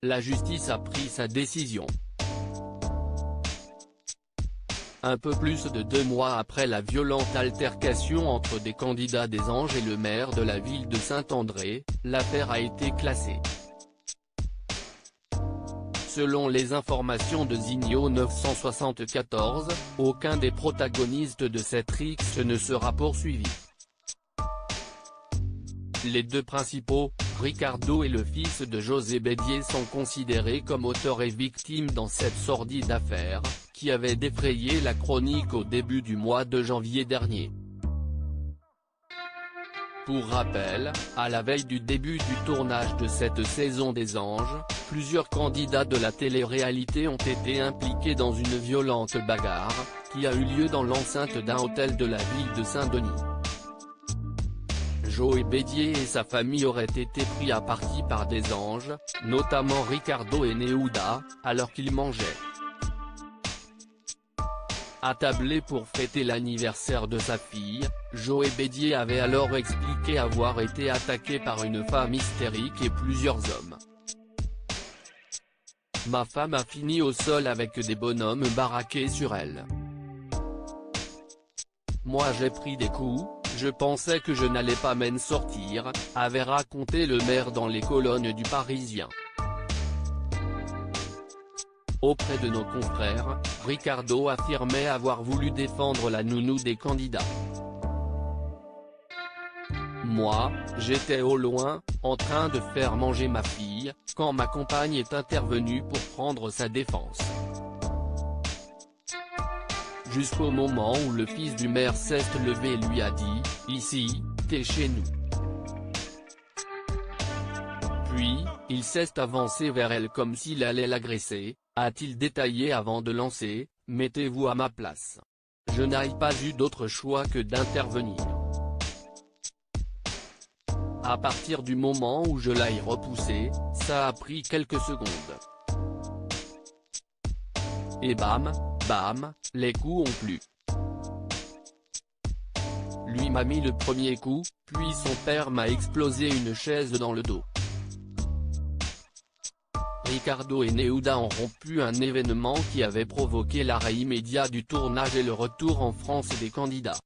la justice a pris sa décision. Un peu plus de 2 mois après la violente altercation entre des candidats des Anges et le maire de la ville de Saint-André, l'affaire a été classée. Selon les informations de Zigno 974, aucun des protagonistes de cette rixe ne sera poursuivi. Les deux principaux, Ricardo et le fils de José Bédier, sont considérés comme auteurs et victimes dans cette sordide affaire, qui avait défrayé la chronique au début du mois de janvier dernier. Pour rappel, à la veille du début du tournage de cette saison des Anges, plusieurs candidats de la télé-réalité ont été impliqués dans une violente bagarre, qui a eu lieu dans l'enceinte d'un hôtel de la ville de Saint-Denis. Joe Bédier et sa famille auraient été pris à partie par des Anges, notamment Ricardo et Neouda, alors qu'ils mangeaient. Attablé pour fêter l'anniversaire de sa fille, Joe Bédier avait alors expliqué avoir été attaqué par une femme hystérique et plusieurs hommes. « Ma femme a fini au sol avec des bonhommes baraqués sur elle. Moi j'ai pris des coups, je pensais que je n'allais pas m'en sortir », avait raconté le maire dans les colonnes du Parisien. Auprès de nos confrères, Ricardo affirmait avoir voulu défendre la nounou des candidats. « Moi, j'étais au loin, en train de faire manger ma fille, quand ma compagne est intervenue pour prendre sa défense. Jusqu'au moment où le fils du maire s'est levé et lui a dit « Ici, t'es chez nous ». Puis, il s'est avancé vers elle comme s'il allait l'agresser, a-t-il détaillé avant de lancer « Mettez-vous à ma place. Je n'ai pas eu d'autre choix que d'intervenir. À partir du moment où je l'ai repoussé, ça a pris quelques secondes. Et bam, bam, les coups ont plu. Lui m'a mis le premier coup, puis son père m'a explosé une chaise dans le dos. » Ricardo et Neouda ont rompu un événement qui avait provoqué l'arrêt immédiat du tournage et le retour en France des candidats.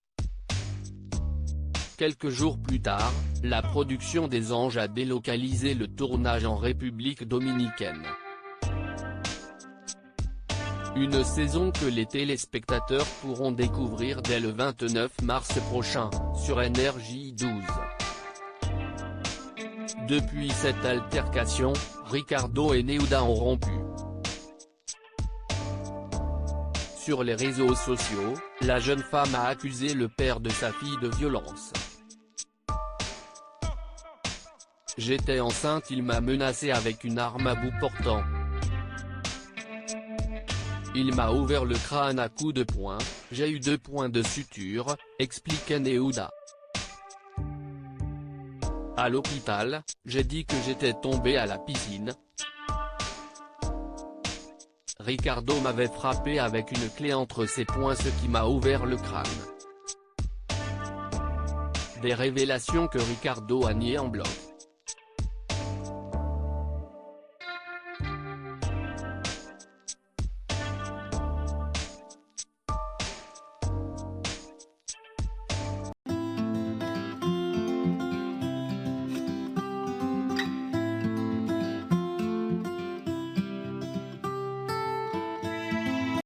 Quelques jours plus tard, la production des Anges a délocalisé le tournage en République dominicaine. Une saison que les téléspectateurs pourront découvrir dès le 29 mars prochain, sur NRJ 12. Depuis cette altercation, Ricardo et Neouda ont rompu. Sur les réseaux sociaux, la jeune femme a accusé le père de sa fille de violence. « J'étais enceinte, il m'a menacé avec une arme à bout portant. Il m'a ouvert le crâne à coups de poing, j'ai eu 2 points de suture », expliquait Neouda. À l'hôpital, j'ai dit que j'étais tombé à la piscine. Ricardo m'avait frappé avec une clé entre ses poings, ce qui m'a ouvert le crâne. Des révélations que Ricardo a niées en bloc.